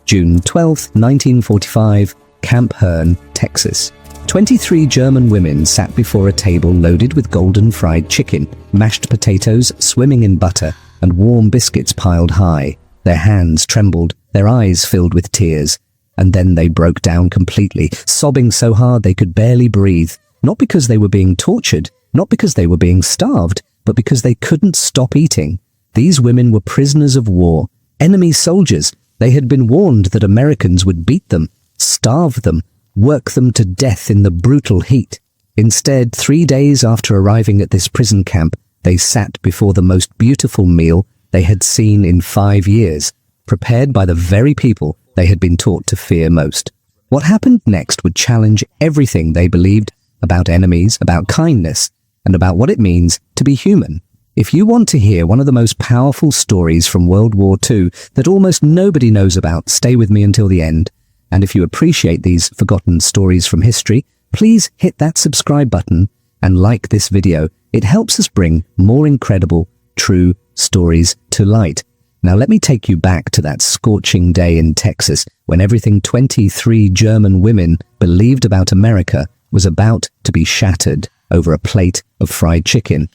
June 12, 1945, Camp Hearn, Texas. 23 German women sat before a table loaded with golden fried chicken, mashed potatoes swimming in butter, and warm biscuits piled high. Their hands trembled, their eyes filled with tears, and then they broke down completely, sobbing so hard they could barely breathe, not because they were being tortured, not because they were being starved, but because they couldn't stop eating. These women were prisoners of war, enemy soldiers. They had been warned that Americans would beat them, starve them, work them to death in the brutal heat. Instead, 3 days after arriving at this prison camp, they sat before the most beautiful meal they had seen in 5 years, prepared by the very people they had been taught to fear most. What happened next would challenge everything they believed about enemies, about kindness, and about what it means to be human. If you want to hear one of the most powerful stories from World War II that almost nobody knows about, stay with me until the end. And if you appreciate these forgotten stories from history, please hit that subscribe button and like this video. It helps us bring more incredible, true stories to light. Now let me take you back to that scorching day in Texas when everything 23 German women believed about America was about to be shattered over a plate of fried chicken.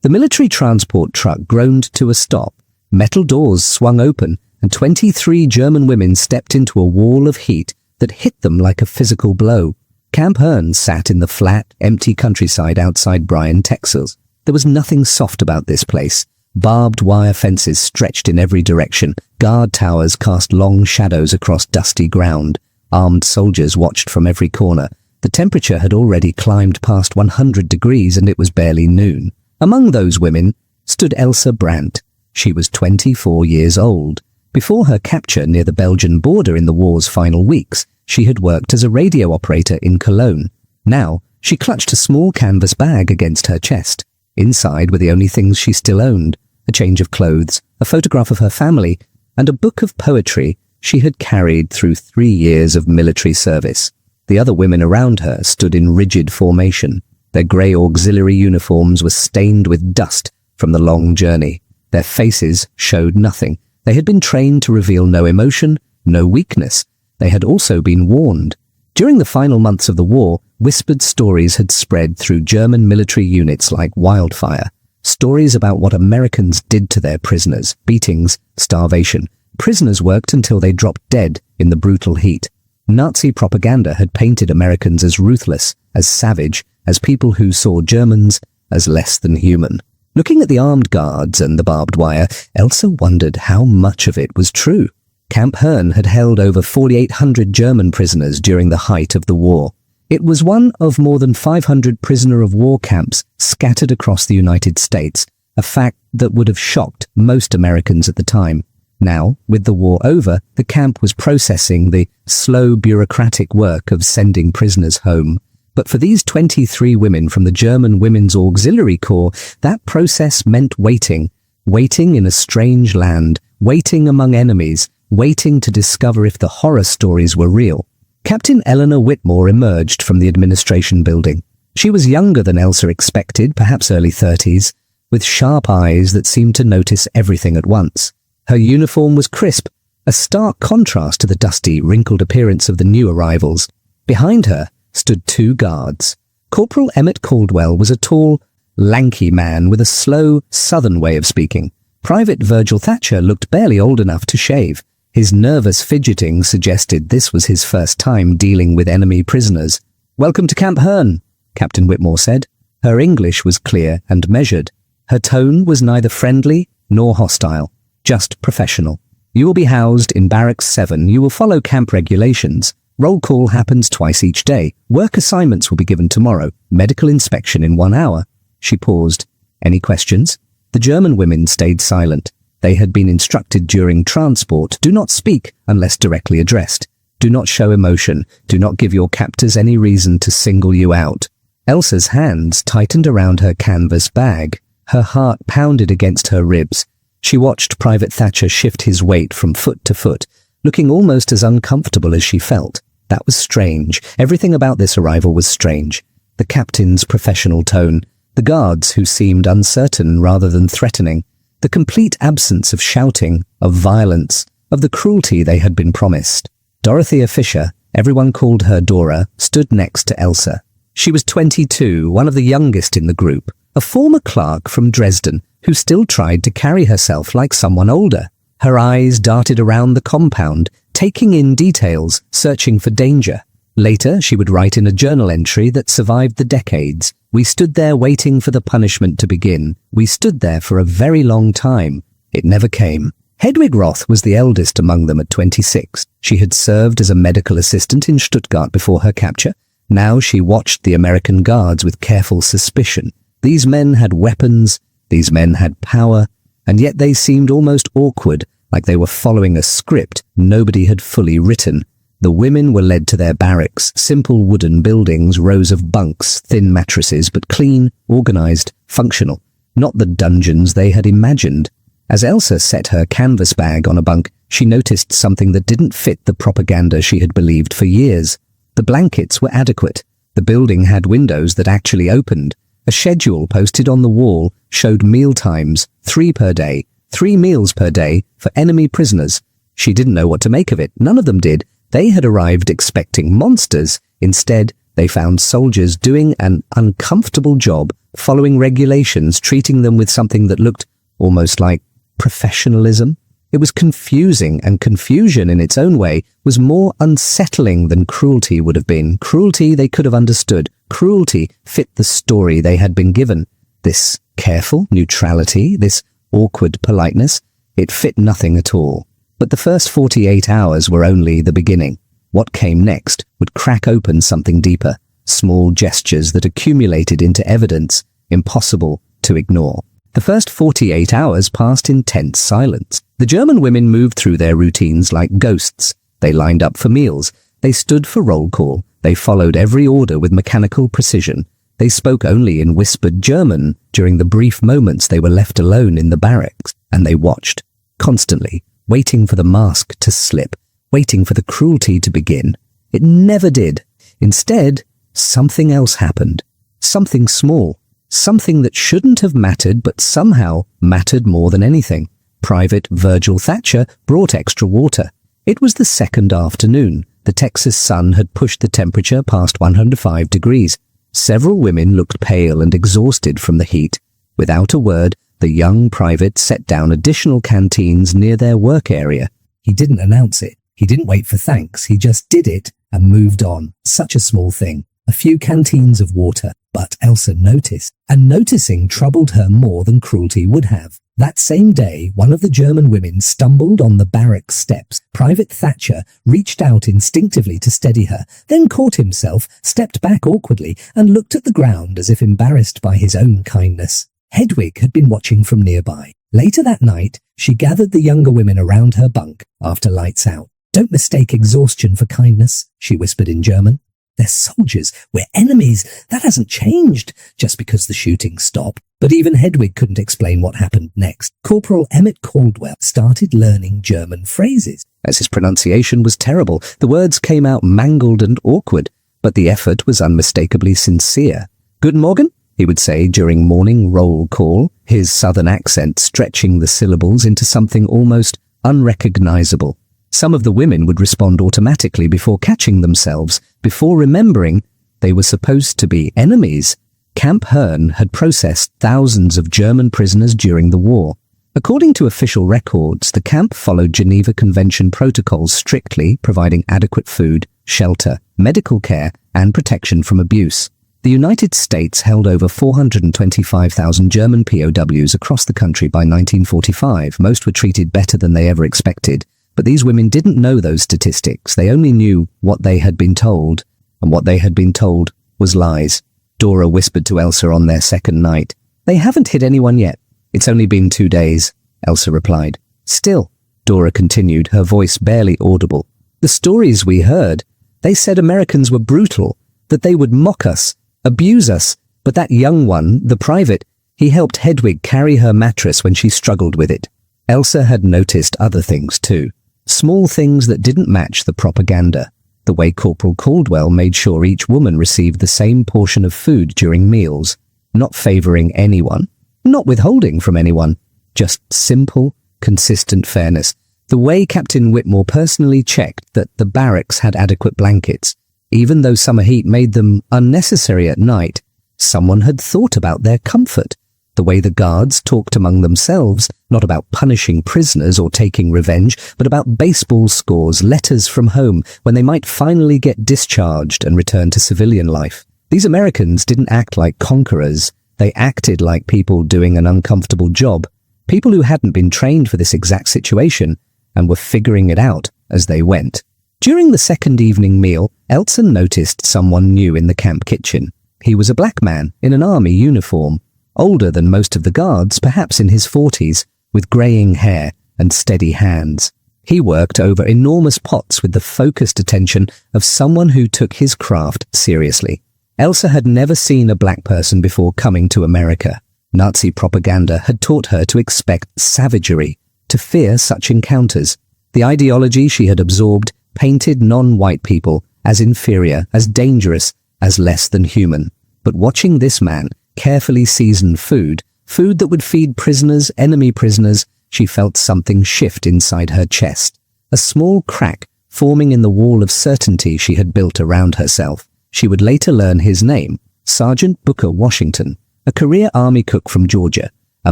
The military transport truck groaned to a stop. Metal doors swung open, and 23 German women stepped into a wall of heat that hit them like a physical blow. Camp Hearn sat in the flat, empty countryside outside Bryan, Texas. There was nothing soft about this place. Barbed wire fences stretched in every direction. Guard towers cast long shadows across dusty ground. Armed soldiers watched from every corner. The temperature had already climbed past 100 degrees and it was barely noon. Among those women stood Elsa Brandt. She was 24 years old. Before her capture near the Belgian border in the war's final weeks, she had worked as a radio operator in Cologne. Now, she clutched a small canvas bag against her chest. Inside were the only things she still owned: a change of clothes, a photograph of her family, and a book of poetry she had carried through 3 years of military service. The other women around her stood in rigid formation. Their grey auxiliary uniforms were stained with dust from the long journey. Their faces showed nothing. They had been trained to reveal no emotion, no weakness. They had also been warned. During the final months of the war, whispered stories had spread through German military units like wildfire. Stories about what Americans did to their prisoners: beatings, starvation. Prisoners worked until they dropped dead in the brutal heat. Nazi propaganda had painted Americans as ruthless, as savage, as people who saw Germans as less than human. Looking at the armed guards and the barbed wire, Elsa wondered how much of it was true. Camp Hearn had held over 4,800 German prisoners during the height of the war. It was one of more than 500 prisoner-of-war camps scattered across the United States, a fact that would have shocked most Americans at the time. Now, with the war over, the camp was processing the slow bureaucratic work of sending prisoners home. But for these 23 women from the German Women's Auxiliary Corps, that process meant waiting. Waiting in a strange land, waiting among enemies, waiting to discover if the horror stories were real. Captain Eleanor Whitmore emerged from the administration building. She was younger than Elsa expected, perhaps early 30s, with sharp eyes that seemed to notice everything at once. Her uniform was crisp, a stark contrast to the dusty, wrinkled appearance of the new arrivals. Behind her stood 2 guards. Corporal Emmett Caldwell was a tall, lanky man with a slow, southern way of speaking. Private Virgil Thatcher looked barely old enough to shave. His nervous fidgeting suggested this was his first time dealing with enemy prisoners. "Welcome to Camp Hearn," Captain Whitmore said. Her English was clear and measured. Her tone was neither friendly nor hostile, just professional. "You will be housed in Barracks 7. You will follow camp regulations. Roll call happens twice each day. Work assignments will be given tomorrow. Medical inspection in 1 hour." She paused. "Any questions?" The German women stayed silent. They had been instructed during transport: do not speak unless directly addressed. Do not show emotion. Do not give your captors any reason to single you out. Elsa's hands tightened around her canvas bag. Her heart pounded against her ribs. She watched Private Thatcher shift his weight from foot to foot, looking almost as uncomfortable as she felt. That was strange. Everything about this arrival was strange. The captain's professional tone, the guards who seemed uncertain rather than threatening, the complete absence of shouting, of violence, of the cruelty they had been promised. Dorothea Fisher, everyone called her Dora, stood next to Elsa. She was 22, one of the youngest in the group, a former clerk from Dresden who still tried to carry herself like someone older. Her eyes darted around the compound, taking in details, searching for danger. Later, she would write in a journal entry that survived the decades. "We stood there waiting for the punishment to begin. We stood there for a very long time. It never came." Hedwig Roth was the eldest among them at 26. She had served as a medical assistant in Stuttgart before her capture. Now she watched the American guards with careful suspicion. These men had weapons, these men had power, and yet they seemed almost awkward, like they were following a script nobody had fully written. The women were led to their barracks, simple wooden buildings, rows of bunks, thin mattresses, but clean, organized, functional. Not the dungeons they had imagined. As Elsa set her canvas bag on a bunk, she noticed something that didn't fit the propaganda she had believed for years. The blankets were adequate. The building had windows that actually opened. A schedule posted on the wall showed meal times, 3 per day, 3 meals per day for enemy prisoners. She didn't know what to make of it. None of them did. They had arrived expecting monsters. Instead, they found soldiers doing an uncomfortable job, following regulations, treating them with something that looked almost like professionalism. It was confusing, and confusion in its own way was more unsettling than cruelty would have been. Cruelty they could have understood. Cruelty fit the story they had been given. This careful neutrality, this awkward politeness, it fit nothing at all. But the first 48 hours were only the beginning. What came next would crack open something deeper, small gestures that accumulated into evidence, impossible to ignore. The first 48 hours passed in tense silence. The German women moved through their routines like ghosts. They lined up for meals. They stood for roll call. They followed every order with mechanical precision. They spoke only in whispered German during the brief moments they were left alone in the barracks. And they watched, constantly, waiting for the mask to slip, waiting for the cruelty to begin. It never did. Instead, something else happened. Something small. Something that shouldn't have mattered but somehow mattered more than anything. Private Virgil Thatcher brought extra water. It was the second afternoon. The Texas sun had pushed the temperature past 105 degrees. Several women looked pale and exhausted from the heat. Without a word, the young private set down additional canteens near their work area. He didn't announce it. He didn't wait for thanks. He just did it and moved on. Such a small thing. A few canteens of water. But Elsa noticed, and noticing troubled her more than cruelty would have. That same day, one of the German women stumbled on the barracks steps. Private Thatcher reached out instinctively to steady her, then caught himself, stepped back awkwardly, and looked at the ground as if embarrassed by his own kindness. Hedwig had been watching from nearby. Later that night, she gathered the younger women around her bunk after lights out. "Don't mistake exhaustion for kindness," she whispered in German. "They're soldiers. We're enemies. That hasn't changed just because the shooting stopped." But even Hedwig couldn't explain what happened next. Corporal Emmett Caldwell started learning German phrases. As his pronunciation was terrible, the words came out mangled and awkward, but the effort was unmistakably sincere. "Guten Morgen," he would say during morning roll call, his southern accent stretching the syllables into something almost unrecognizable. Some of the women would respond automatically before catching themselves, before remembering they were supposed to be enemies. Camp Herne had processed thousands of German prisoners during the war. According to official records, the camp followed Geneva Convention protocols strictly, providing adequate food, shelter, medical care, and protection from abuse. The United States held over 425,000 German POWs across the country by 1945. Most were treated better than they ever expected. But these women didn't know those statistics. They only knew what they had been told, and what they had been told was lies. Dora whispered to Elsa on their second night. "They haven't hit anyone yet. It's only been 2 days," Elsa replied. "Still," Dora continued, her voice barely audible, "the stories we heard, they said Americans were brutal, that they would mock us, abuse us, but that young one, the private, he helped Hedwig carry her mattress when she struggled with it." Elsa had noticed other things too. Small things that didn't match the propaganda. The way Corporal Caldwell made sure each woman received the same portion of food during meals, not favoring anyone, not withholding from anyone, just simple, consistent fairness. The way Captain Whitmore personally checked that the barracks had adequate blankets, even though summer heat made them unnecessary at night, someone had thought about their comfort. The way the guards talked among themselves, not about punishing prisoners or taking revenge, but about baseball scores, letters from home, when they might finally get discharged and return to civilian life. These Americans didn't act like conquerors. They acted like people doing an uncomfortable job, people who hadn't been trained for this exact situation and were figuring it out as they went. During the second evening meal, Elsa noticed someone new in the camp kitchen. He was a black man in an army uniform, older than most of the guards, perhaps in his 40s, with greying hair and steady hands. He worked over enormous pots with the focused attention of someone who took his craft seriously. Elsa had never seen a black person before coming to America. Nazi propaganda had taught her to expect savagery, to fear such encounters. The ideology she had absorbed painted non-white people as inferior, as dangerous, as less than human. But watching this man carefully season food that would feed prisoners, enemy prisoners, she felt something shift inside her chest. A small crack forming in the wall of certainty she had built around herself. She would later learn his name, Sergeant Booker Washington, a career army cook from Georgia, a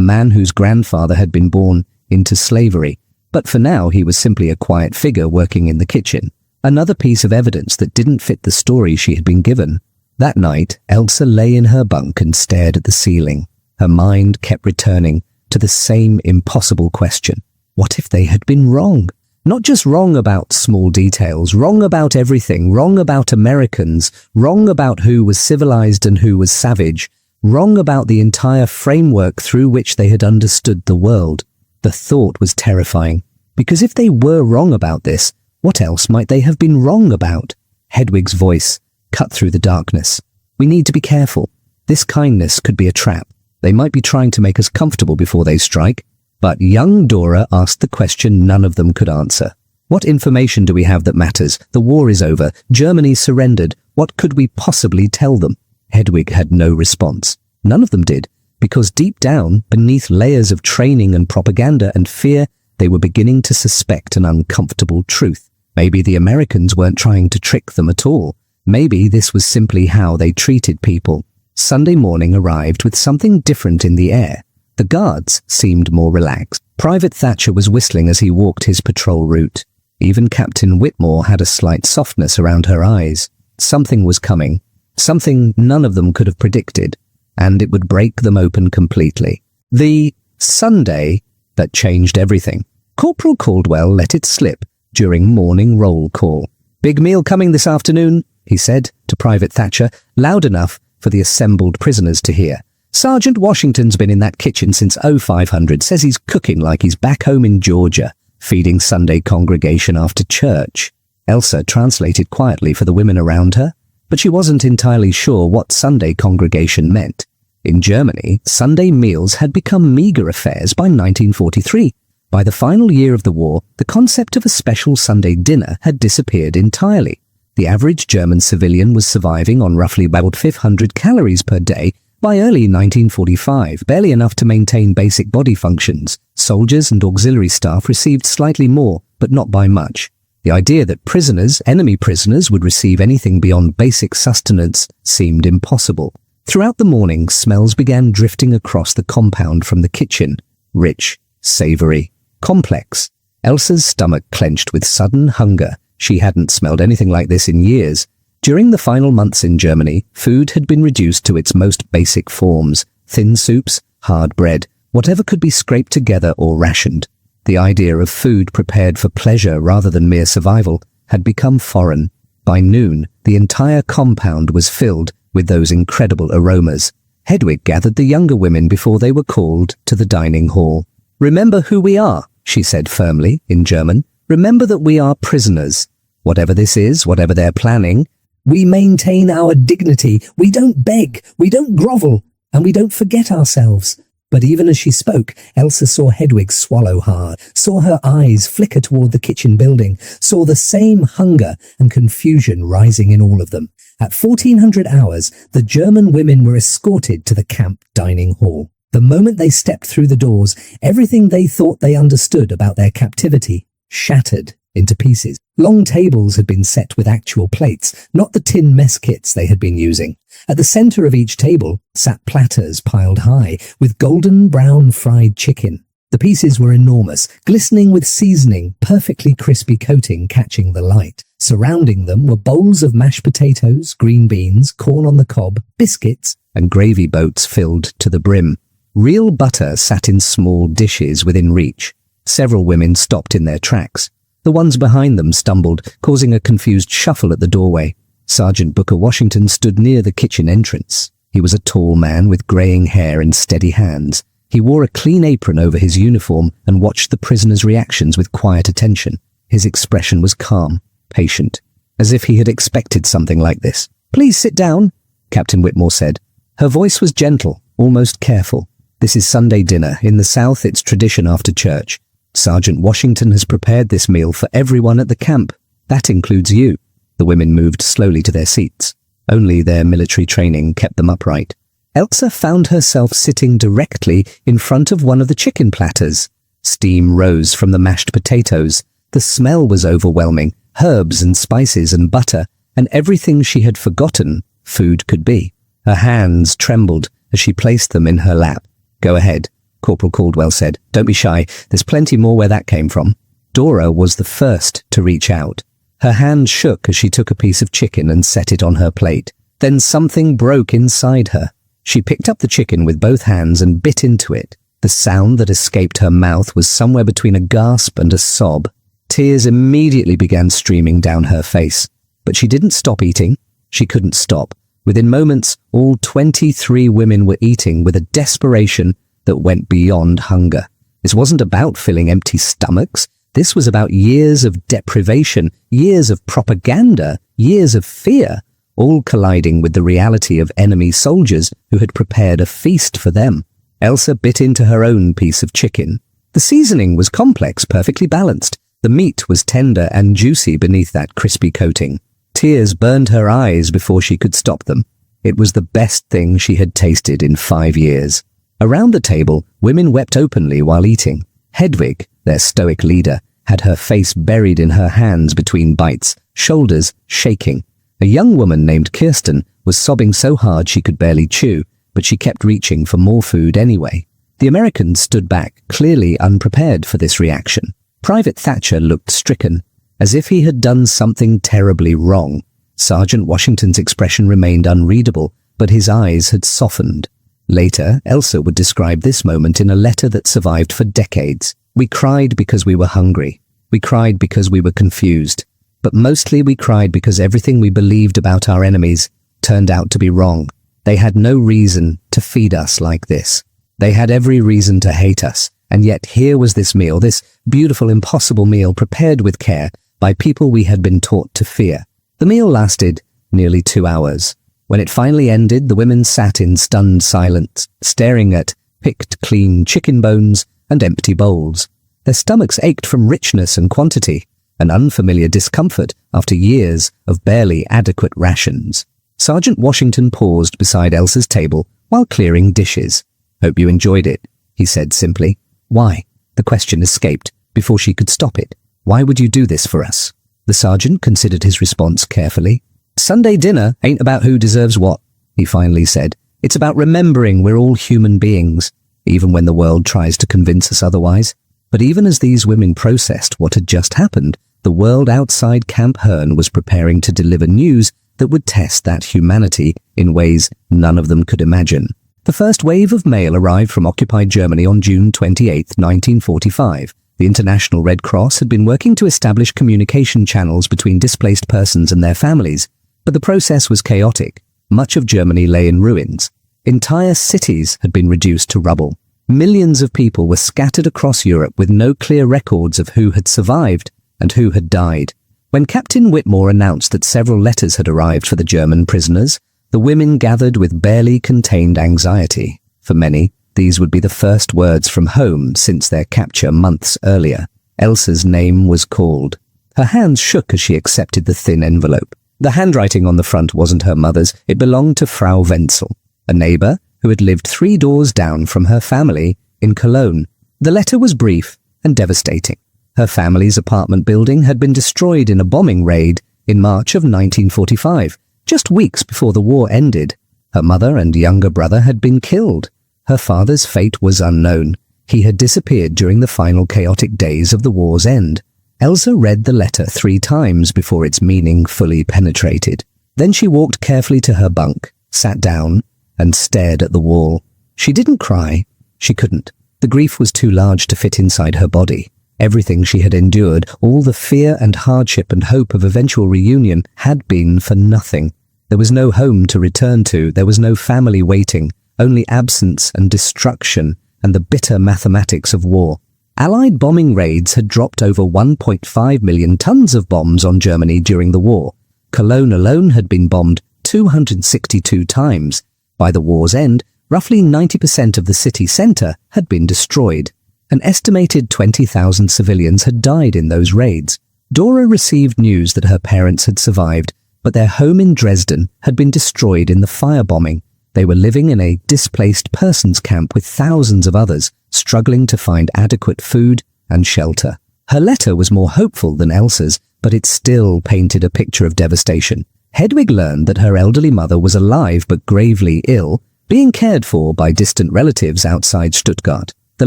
man whose grandfather had been born into slavery. But for now he was simply a quiet figure working in the kitchen. Another piece of evidence that didn't fit the story she had been given. That night, Elsa lay in her bunk and stared at the ceiling. Her mind kept returning to the same impossible question. What if they had been wrong? Not just wrong about small details, wrong about everything, wrong about Americans, wrong about who was civilized and who was savage, wrong about the entire framework through which they had understood the world. The thought was terrifying, because if they were wrong about this, what else might they have been wrong about? Hedwig's voice cut through the darkness. We need to be careful. This kindness could be a trap. They might be trying to make us comfortable before they strike. But young Dora asked the question none of them could answer. What information do we have that matters? The war is over. Germany surrendered. What could we possibly tell them? Hedwig had no response. None of them did, because deep down, beneath layers of training and propaganda and fear, they were beginning to suspect an uncomfortable truth. Maybe the Americans weren't trying to trick them at all. Maybe this was simply how they treated people. Sunday morning arrived with something different in the air. The guards seemed more relaxed. Private Thatcher was whistling as he walked his patrol route. Even Captain Whitmore had a slight softness around her eyes. Something was coming. Something none of them could have predicted, and it would break them open completely. The Sunday that changed everything. Corporal Caldwell let it slip during morning roll call. "Big meal coming this afternoon," he said to Private Thatcher, loud enough for the assembled prisoners to hear. "Sergeant Washington's been in that kitchen since 0500, says he's cooking like he's back home in Georgia, feeding Sunday congregation after church." Elsa translated quietly for the women around her, but she wasn't entirely sure what Sunday congregation meant. In Germany, Sunday meals had become meager affairs by 1943. By the final year of the war, the concept of a special Sunday dinner had disappeared entirely. The average German civilian was surviving on roughly about 500 calories per day by early 1945, barely enough to maintain basic body functions. Soldiers and auxiliary staff received slightly more, but not by much. The idea that prisoners, enemy prisoners, would receive anything beyond basic sustenance seemed impossible. Throughout the morning, smells began drifting across the compound from the kitchen. Rich, savory, complex. Elsa's stomach clenched with sudden hunger. She hadn't smelled anything like this in years. During the final months in Germany, food had been reduced to its most basic forms: thin soups, hard bread, whatever could be scraped together or rationed. The idea of food prepared for pleasure rather than mere survival had become foreign. By noon, the entire compound was filled with those incredible aromas. Hedwig gathered the younger women before they were called to the dining hall. "Remember who we are," she said firmly in German. "Remember that we are prisoners. Whatever this is, whatever they're planning, we maintain our dignity. We don't beg, we don't grovel, and we don't forget ourselves." But even as she spoke, Elsa saw Hedwig swallow hard, saw her eyes flicker toward the kitchen building, saw the same hunger and confusion rising in all of them. At 1400 hours, the German women were escorted to the camp dining hall. The moment they stepped through the doors, everything they thought they understood about their captivity shattered into pieces. Long tables had been set with actual plates, not the tin mess kits they had been using. At the center of each table sat platters piled high with golden brown fried chicken. The pieces were enormous, glistening with seasoning, perfectly crispy coating catching the light. Surrounding them were bowls of mashed potatoes, green beans, corn on the cob, biscuits, and gravy boats filled to the brim. Real butter sat in small dishes within reach. Several women stopped in their tracks. The ones behind them stumbled, causing a confused shuffle at the doorway. Sergeant Booker Washington stood near the kitchen entrance. He was a tall man with graying hair and steady hands. He wore a clean apron over his uniform and watched the prisoners' reactions with quiet attention. His expression was calm, patient, as if he had expected something like this. "Please sit down," Captain Whitmore said. Her voice was gentle, almost careful. "This is Sunday dinner. In the South, it's tradition after church. Sergeant Washington has prepared this meal for everyone at the camp. That includes you." The women moved slowly to their seats. Only their military training kept them upright. Elsa found herself sitting directly in front of one of the chicken platters. Steam rose from the mashed potatoes. The smell was overwhelming, herbs and spices and butter, and everything she had forgotten food could be. Her hands trembled as she placed them in her lap. "Go ahead," Corporal Caldwell said. "Don't be shy. There's plenty more where that came from." Dora was the first to reach out. Her hand shook as she took a piece of chicken and set it on her plate. Then something broke inside her. She picked up the chicken with both hands and bit into it. The sound that escaped her mouth was somewhere between a gasp and a sob. Tears immediately began streaming down her face. But she didn't stop eating. She couldn't stop. Within moments, all 23 women were eating with a desperation that went beyond hunger. This wasn't about filling empty stomachs. This was about years of deprivation, years of propaganda, years of fear, all colliding with the reality of enemy soldiers who had prepared a feast for them. Elsa bit into her own piece of chicken. The seasoning was complex, perfectly balanced. The meat was tender and juicy beneath that crispy coating. Tears burned her eyes before she could stop them. It was the best thing she had tasted in 5 years. Around the table, women wept openly while eating. Hedwig, their stoic leader, had her face buried in her hands between bites, shoulders shaking. A young woman named Kirsten was sobbing so hard she could barely chew, but she kept reaching for more food anyway. The Americans stood back, clearly unprepared for this reaction. Private Thatcher looked stricken, as if he had done something terribly wrong. Sergeant Washington's expression remained unreadable, but his eyes had softened. Later, Elsa would describe this moment in a letter that survived for decades. "We cried because we were hungry. We cried because we were confused. But mostly we cried because everything we believed about our enemies turned out to be wrong. They had no reason to feed us like this. They had every reason to hate us. And yet here was this meal, this beautiful, impossible meal prepared with care by people we had been taught to fear." The meal lasted nearly 2 hours. When it finally ended, the women sat in stunned silence, staring at picked clean chicken bones and empty bowls. Their stomachs ached from richness and quantity, an unfamiliar discomfort after years of barely adequate rations. Sergeant Washington paused beside Elsa's table while clearing dishes. "Hope you enjoyed it," he said simply. "Why?" The question escaped before she could stop it. "Why would you do this for us?" The sergeant considered his response carefully. "Sunday dinner ain't about who deserves what," he finally said. "It's about remembering we're all human beings, even when the world tries to convince us otherwise." But even as these women processed what had just happened, the world outside Camp Hearn was preparing to deliver news that would test that humanity in ways none of them could imagine. The first wave of mail arrived from occupied Germany on June 28, 1945. The International Red Cross had been working to establish communication channels between displaced persons and their families, but the process was chaotic. Much of Germany lay in ruins. Entire cities had been reduced to rubble. Millions of people were scattered across Europe with no clear records of who had survived and who had died. When Captain Whitmore announced that several letters had arrived for the German prisoners, the women gathered with barely contained anxiety. For many, these would be the first words from home since their capture months earlier. Elsa's name was called. Her hands shook as she accepted the thin envelope. The handwriting on the front wasn't her mother's. It belonged to Frau Wenzel, a neighbor who had lived 3 doors down from her family in Cologne. The letter was brief and devastating. Her family's apartment building had been destroyed in a bombing raid in March of 1945, just weeks before the war ended. Her mother and younger brother had been killed. Her father's fate was unknown. He had disappeared during the final chaotic days of the war's end. Elsa read the letter 3 times before its meaning fully penetrated. Then she walked carefully to her bunk, sat down, and stared at the wall. She didn't cry. She couldn't. The grief was too large to fit inside her body. Everything she had endured, all the fear and hardship and hope of eventual reunion, had been for nothing. There was no home to return to. There was no family waiting. Only absence and destruction and the bitter mathematics of war. Allied bombing raids had dropped over 1.5 million tons of bombs on Germany during the war. Cologne alone had been bombed 262 times. By the war's end, roughly 90% of the city centre had been destroyed. An estimated 20,000 civilians had died in those raids. Dora received news that her parents had survived, but their home in Dresden had been destroyed in the firebombing. They were living in a displaced persons camp with thousands of others, struggling to find adequate food and shelter. Her letter was more hopeful than Elsa's, but it still painted a picture of devastation. Hedwig learned that her elderly mother was alive but gravely ill, being cared for by distant relatives outside Stuttgart. The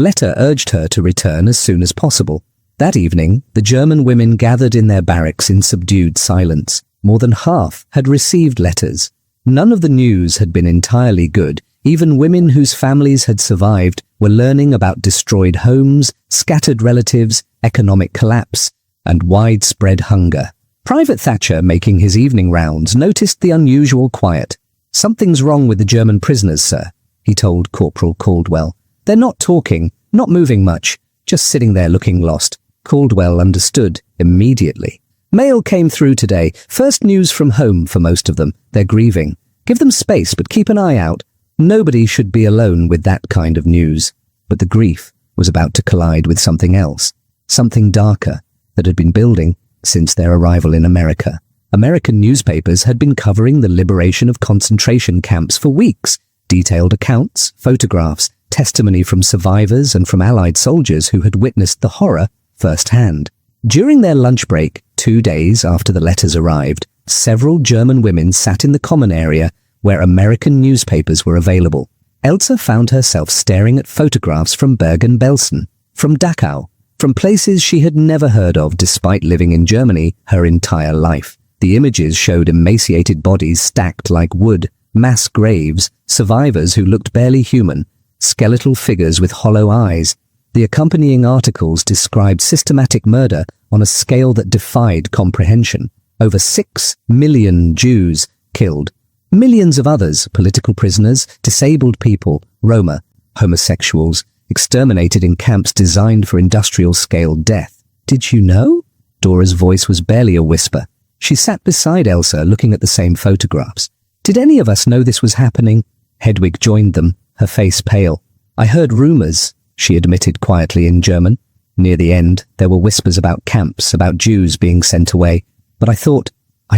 letter urged her to return as soon as possible. That evening, the German women gathered in their barracks in subdued silence. More than half had received letters. None of the news had been entirely good. Even women whose families had survived were learning about destroyed homes, scattered relatives, economic collapse, and widespread hunger. Private Thatcher, making his evening rounds, noticed the unusual quiet. "Something's wrong with the German prisoners, sir," he told Corporal Caldwell. "They're not talking, not moving much, just sitting there looking lost." Caldwell understood immediately. Mail came through today. First news from home for most of them. They're grieving. Give them space, but keep an eye out. Nobody should be alone with that kind of news. But the grief was about to collide with something else, something darker that had been building since their arrival in America. American newspapers had been covering the liberation of concentration camps for weeks. Detailed accounts, photographs, testimony from survivors and from Allied soldiers who had witnessed the horror firsthand. During their lunch break, 2 days after the letters arrived, several German women sat in the common area where American newspapers were available. Elsa found herself staring at photographs from Bergen-Belsen, from Dachau, from places she had never heard of despite living in Germany her entire life. The images showed emaciated bodies stacked like wood, mass graves, survivors who looked barely human, skeletal figures with hollow eyes. The accompanying articles described systematic murder on a scale that defied comprehension. Over 6 million Jews killed. Millions of others, political prisoners, disabled people, Roma, homosexuals, exterminated in camps designed for industrial-scale death. "Did you know?" Dora's voice was barely a whisper. She sat beside Elsa, looking at the same photographs. "Did any of us know this was happening?" Hedwig joined them, her face pale. "I heard rumors," she admitted quietly in German. Near the end, there were whispers about camps, about Jews being sent away. But I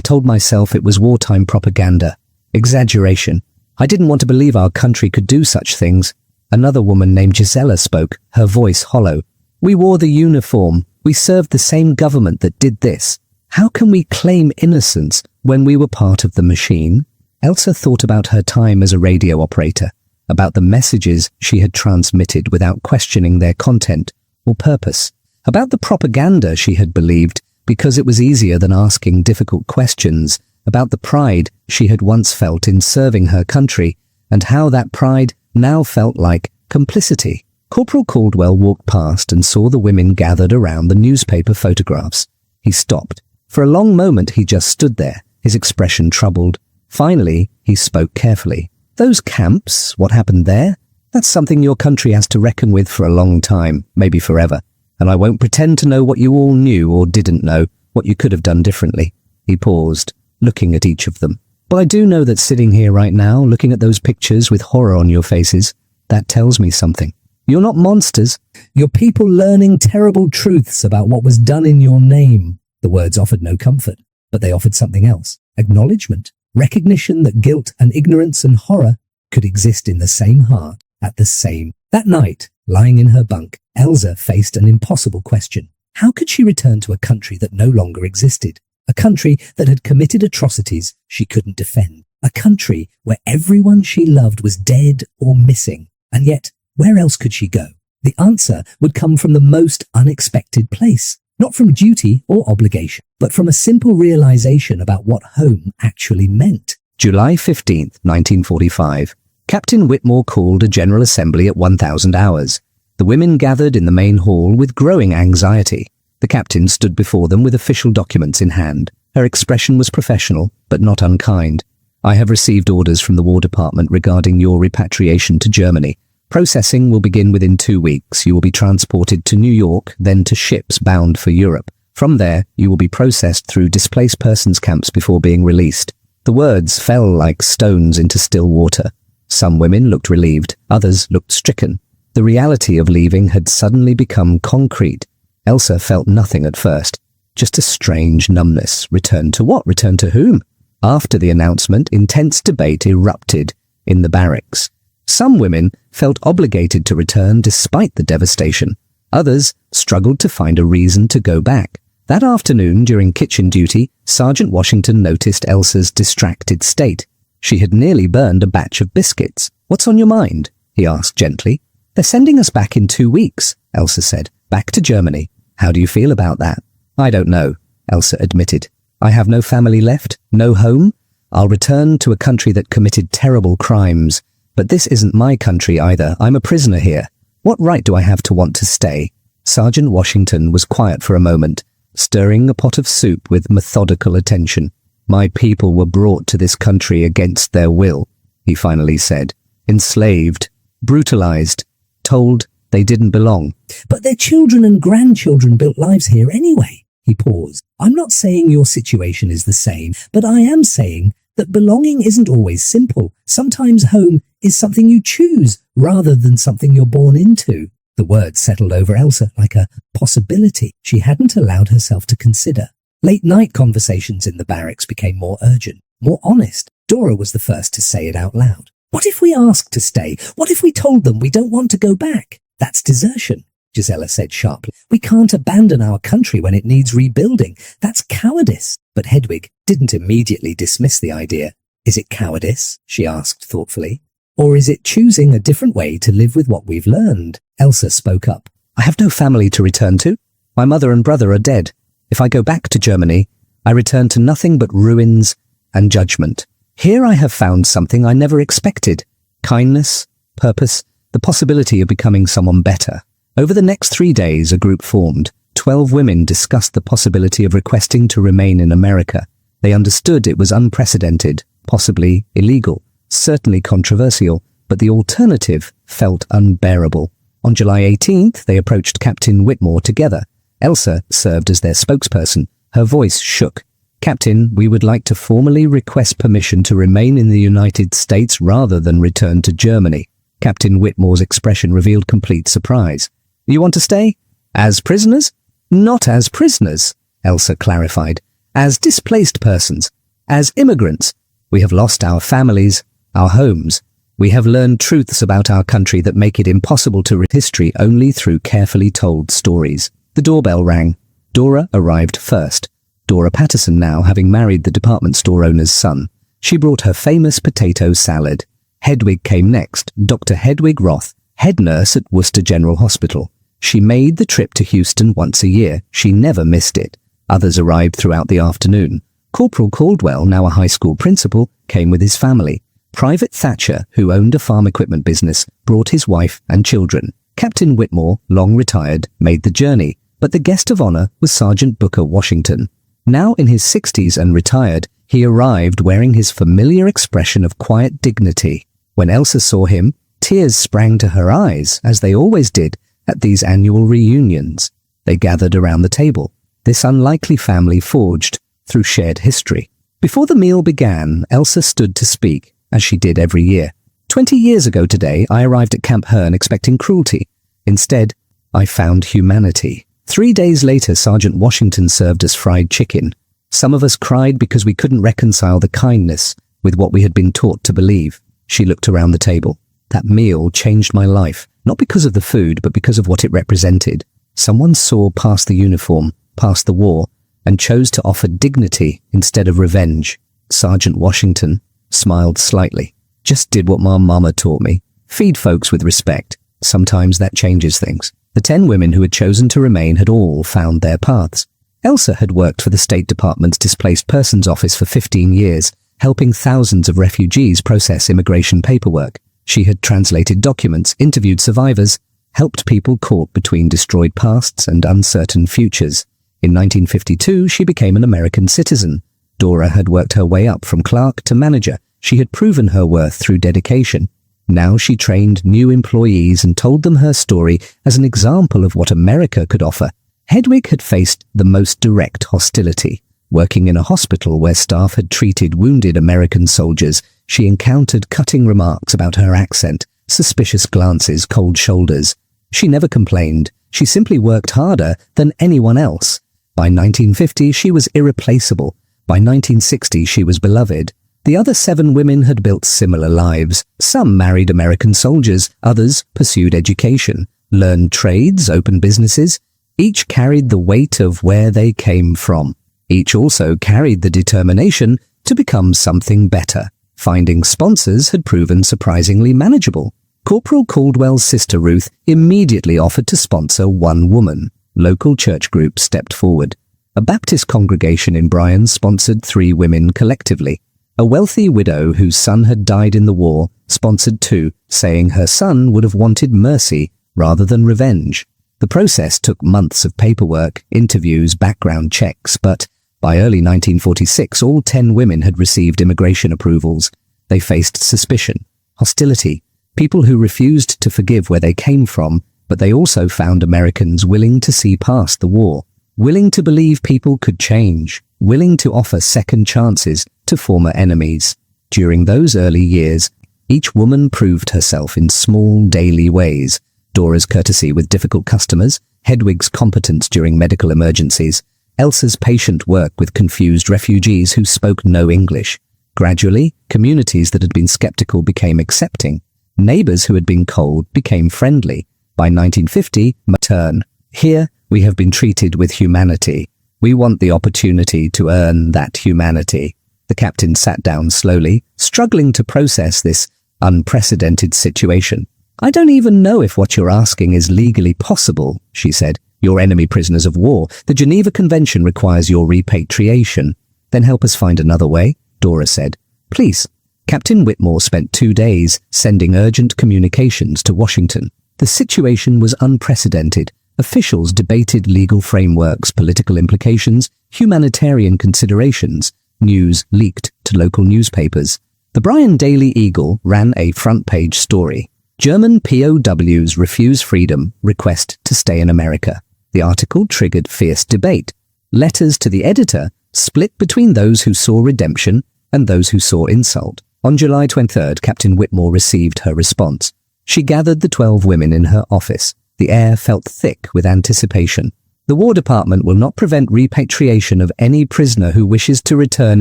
told myself it was wartime propaganda. Exaggeration. I didn't want to believe our country could do such things. Another woman named Gisela spoke, her voice hollow. "We wore the uniform. We served the same government that did this. How can we claim innocence when we were part of the machine?" Elsa thought about her time as a radio operator, about the messages she had transmitted without questioning their content or purpose, about the propaganda she had believed because it was easier than asking difficult questions, about the pride she had once felt in serving her country, and how that pride now felt like complicity. Corporal Caldwell walked past and saw the women gathered around the newspaper photographs. He stopped. For a long moment he just stood there, his expression troubled. Finally, he spoke carefully. "Those camps, what happened there? That's something your country has to reckon with for a long time, maybe forever. And I won't pretend to know what you all knew or didn't know, what you could have done differently." He paused, looking at each of them. "But I do know that sitting here right now, looking at those pictures with horror on your faces, that tells me something. You're not monsters. You're people learning terrible truths about what was done in your name." The words offered no comfort, but they offered something else. Acknowledgement. Recognition that guilt and ignorance and horror could exist in the same heart at the same. That night, lying in her bunk, Elsa faced an impossible question. How could she return to a country that no longer existed? A country that had committed atrocities she couldn't defend. A country where everyone she loved was dead or missing. And yet, where else could she go? The answer would come from the most unexpected place. Not from duty or obligation, but from a simple realization about what home actually meant. July 15th, 1945. Captain Whitmore called a general assembly at 1000 hours. The women gathered in the main hall with growing anxiety. The captain stood before them with official documents in hand. Her expression was professional, but not unkind. I have received orders from the War Department regarding your repatriation to Germany. Processing will begin within 2 weeks. You will be transported to New York, then to ships bound for Europe. From there, you will be processed through displaced persons camps before being released. The words fell like stones into still water. Some women looked relieved, others looked stricken. The reality of leaving had suddenly become concrete. Elsa felt nothing at first, just a strange numbness. Return to what? Return to whom? After the announcement, intense debate erupted in the barracks. Some women felt obligated to return despite the devastation. Others struggled to find a reason to go back. That afternoon, during kitchen duty, Sergeant Washington noticed Elsa's distracted state. She had nearly burned a batch of biscuits. "What's on your mind?" he asked gently. "They're sending us back in 2 weeks," Elsa said. "Back to Germany. How do you feel about that?" "I don't know," Elsa admitted. "I have no family left, no home. I'll return to a country that committed terrible crimes. But this isn't my country either. I'm a prisoner here. What right do I have to want to stay?" Sergeant Washington was quiet for a moment, stirring a pot of soup with methodical attention. "My people were brought to this country against their will," he finally said. "Enslaved, brutalized, told they didn't belong." "But their children and grandchildren built lives here anyway." He paused. "I'm not saying your situation is the same, but I am saying that belonging isn't always simple. Sometimes home is something you choose rather than something you're born into." The words settled over Elsa like a possibility she hadn't allowed herself to consider. Late-night conversations in the barracks became more urgent, more honest. Dora was the first to say it out loud. "What if we asked to stay? What if we told them we don't want to go back?" "That's desertion," Gisela said sharply. "We can't abandon our country when it needs rebuilding. That's cowardice." But Hedwig didn't immediately dismiss the idea. "Is it cowardice?" she asked thoughtfully. "Or is it choosing a different way to live with what we've learned?" Elsa spoke up. "I have no family to return to. My mother and brother are dead. If I go back to Germany, I return to nothing but ruins and judgment. Here I have found something I never expected. Kindness, purpose, the possibility of becoming someone better." Over the next 3 days, a group formed. 12 women discussed the possibility of requesting to remain in America. They understood it was unprecedented, possibly illegal, certainly controversial, but the alternative felt unbearable. On July 18th, they approached Captain Whitmore together. Elsa served as their spokesperson. Her voice shook. "Captain, we would like to formally request permission to remain in the United States rather than return to Germany." Captain Whitmore's expression revealed complete surprise. "You want to stay? As prisoners?" "Not as prisoners," Elsa clarified. "As displaced persons. As immigrants. We have lost our families, our homes. We have learned truths about our country that make it impossible to read history only through carefully told stories." The doorbell rang. Dora arrived first. Dora Patterson now, having married the department store owner's son. She brought her famous potato salad. Hedwig came next, Dr. Hedwig Roth, head nurse at Worcester General Hospital. She made the trip to Houston once a year. She never missed it. Others arrived throughout the afternoon. Corporal Caldwell, now a high school principal, came with his family. Private Thatcher, who owned a farm equipment business, brought his wife and children. Captain Whitmore, long retired, made the journey, but the guest of honor was Sergeant Booker Washington. Now in his 60s and retired, he arrived wearing his familiar expression of quiet dignity. When Elsa saw him, tears sprang to her eyes, as they always did at these annual reunions. They gathered around the table. This unlikely family forged through shared history. Before the meal began, Elsa stood to speak, as she did every year. 20 years ago today, I arrived at Camp Hearn expecting cruelty. Instead, I found humanity. 3 days later, Sergeant Washington served us fried chicken. Some of us cried because we couldn't reconcile the kindness with what we had been taught to believe. She looked around the table. That meal changed my life, not because of the food, but because of what it represented. Someone saw past the uniform, past the war, and chose to offer dignity instead of revenge. Sergeant Washington smiled slightly. Just did what my mama taught me. Feed folks with respect. Sometimes that changes things. The 10 women who had chosen to remain had all found their paths. Elsa had worked for the State Department's Displaced Persons Office for 15 years, helping thousands of refugees process immigration paperwork. She had translated documents, interviewed survivors, helped people caught between destroyed pasts and uncertain futures. In 1952, she became an American citizen. Dora had worked her way up from clerk to manager. She had proven her worth through dedication. Now she trained new employees and told them her story as an example of what America could offer. Hedwig had faced the most direct hostility. Working in a hospital where staff had treated wounded American soldiers, she encountered cutting remarks about her accent, suspicious glances, cold shoulders. She never complained. She simply worked harder than anyone else. By 1950, she was irreplaceable. By 1960, she was beloved. The other 7 women had built similar lives. Some married American soldiers, others pursued education, learned trades, opened businesses. Each carried the weight of where they came from. Each also carried the determination to become something better. Finding sponsors had proven surprisingly manageable. Corporal Caldwell's sister Ruth immediately offered to sponsor 1 woman. Local church groups stepped forward. A Baptist congregation in Bryan sponsored 3 women collectively. A wealthy widow whose son had died in the war sponsored 2, saying her son would have wanted mercy rather than revenge. The process took months of paperwork, interviews, background checks, but by early 1946, all 10 women had received immigration approvals. They faced suspicion, hostility, people who refused to forgive where they came from, but they also found Americans willing to see past the war, willing to believe people could change, willing to offer second chances to former enemies. During those early years, each woman proved herself in small daily ways. Dora's courtesy with difficult customers, Hedwig's competence during medical emergencies, Elsa's patient work with confused refugees who spoke no English. Gradually, communities that had been skeptical became accepting. Neighbors who had been cold became friendly. By 1950, turn. Here, we have been treated with humanity. We want the opportunity to earn that humanity. The captain sat down slowly, struggling to process this unprecedented situation. I don't even know if what you're asking is legally possible, she said. You're enemy prisoners of war. The Geneva Convention requires your repatriation. Then help us find another way, Dora said. Please. Captain Whitmore spent 2 days sending urgent communications to Washington. The situation was unprecedented. Officials debated legal frameworks, political implications, humanitarian considerations. News leaked to local newspapers. The Bryan Daily Eagle ran a front-page story. German POWs refuse freedom, request to stay in America. The article triggered fierce debate. Letters to the editor split between those who saw redemption and those who saw insult. On July 23rd, Captain Whitmore received her response. She gathered the 12 women in her office. The air felt thick with anticipation. The War Department will not prevent repatriation of any prisoner who wishes to return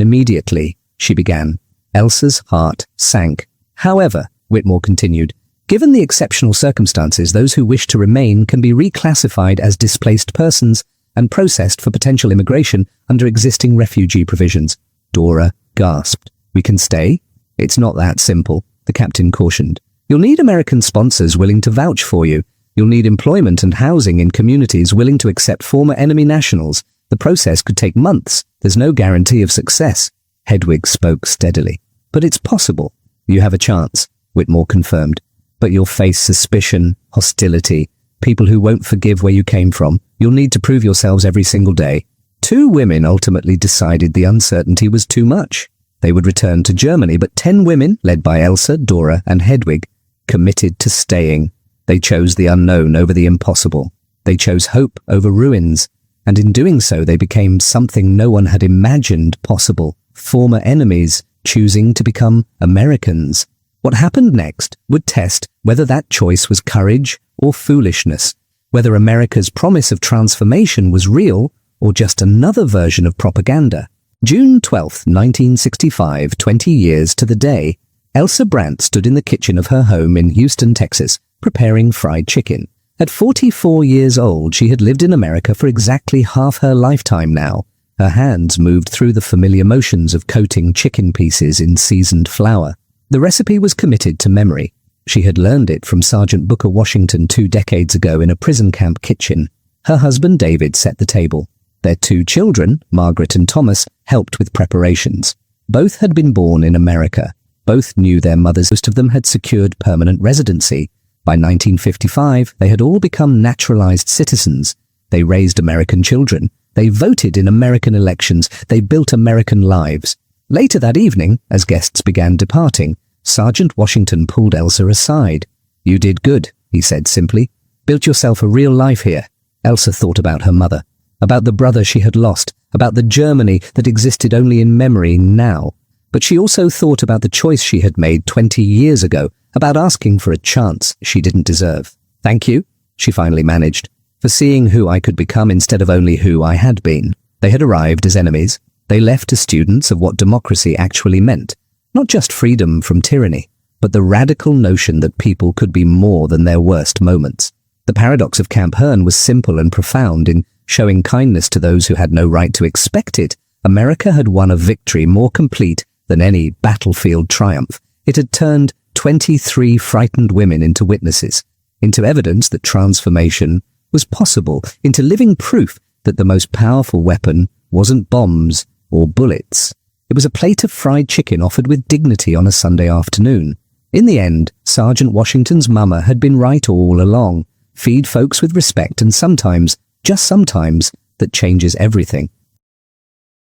immediately, she began. Elsa's heart sank. However, Whitmore continued, given the exceptional circumstances, those who wish to remain can be reclassified as displaced persons and processed for potential immigration under existing refugee provisions. Dora gasped. We can stay? It's not that simple, the captain cautioned. You'll need American sponsors willing to vouch for you. You'll need employment and housing in communities willing to accept former enemy nationals. The process could take months. There's no guarantee of success. Hedwig spoke steadily. But it's possible. You have a chance, Whitmore confirmed. But you'll face suspicion, hostility, people who won't forgive where you came from. You'll need to prove yourselves every single day. 2 women ultimately decided the uncertainty was too much. They would return to Germany, but 10 women, led by Elsa, Dora, and Hedwig, committed to staying. They chose the unknown over the impossible. They chose hope over ruins. And in doing so, they became something no one had imagined possible. Former enemies choosing to become Americans. What happened next would test whether that choice was courage or foolishness, whether America's promise of transformation was real or just another version of propaganda. June 12, 1965, 20 years to the day, Elsa Brandt stood in the kitchen of her home in Houston, Texas, preparing fried chicken. At 44 years old, she had lived in America for exactly half her lifetime now. Her hands moved through the familiar motions of coating chicken pieces in seasoned flour. The recipe was committed to memory. She had learned it from Sergeant Booker Washington 2 decades ago in a prison camp kitchen. Her husband David set the table. Their 2 children, Margaret and Thomas, helped with preparations. Both had been born in America. Both knew their mothers. Most of them had secured permanent residency. By 1955, they had all become naturalized citizens. They raised American children. They voted in American elections. They built American lives. Later that evening, as guests began departing, Sergeant Washington pulled Elsa aside. "You did good," he said simply. "Built yourself a real life here." Elsa thought about her mother, about the brother she had lost, about the Germany that existed only in memory now. But she also thought about the choice she had made 20 years ago, about asking for a chance she didn't deserve. "Thank you," she finally managed, "for seeing who I could become instead of only who I had been." They had arrived as enemies. They left as students of what democracy actually meant. Not just freedom from tyranny, but the radical notion that people could be more than their worst moments. The paradox of Camp Hearn was simple and profound. In showing kindness to those who had no right to expect it, America had won a victory more complete than any battlefield triumph. It had turned 23 frightened women into witnesses, into evidence that transformation was possible, into living proof that the most powerful weapon wasn't bombs or bullets. It was a plate of fried chicken offered with dignity on a Sunday afternoon. In the end, Sergeant Washington's mama had been right all along. Feed folks with respect, and sometimes, just sometimes, that changes everything.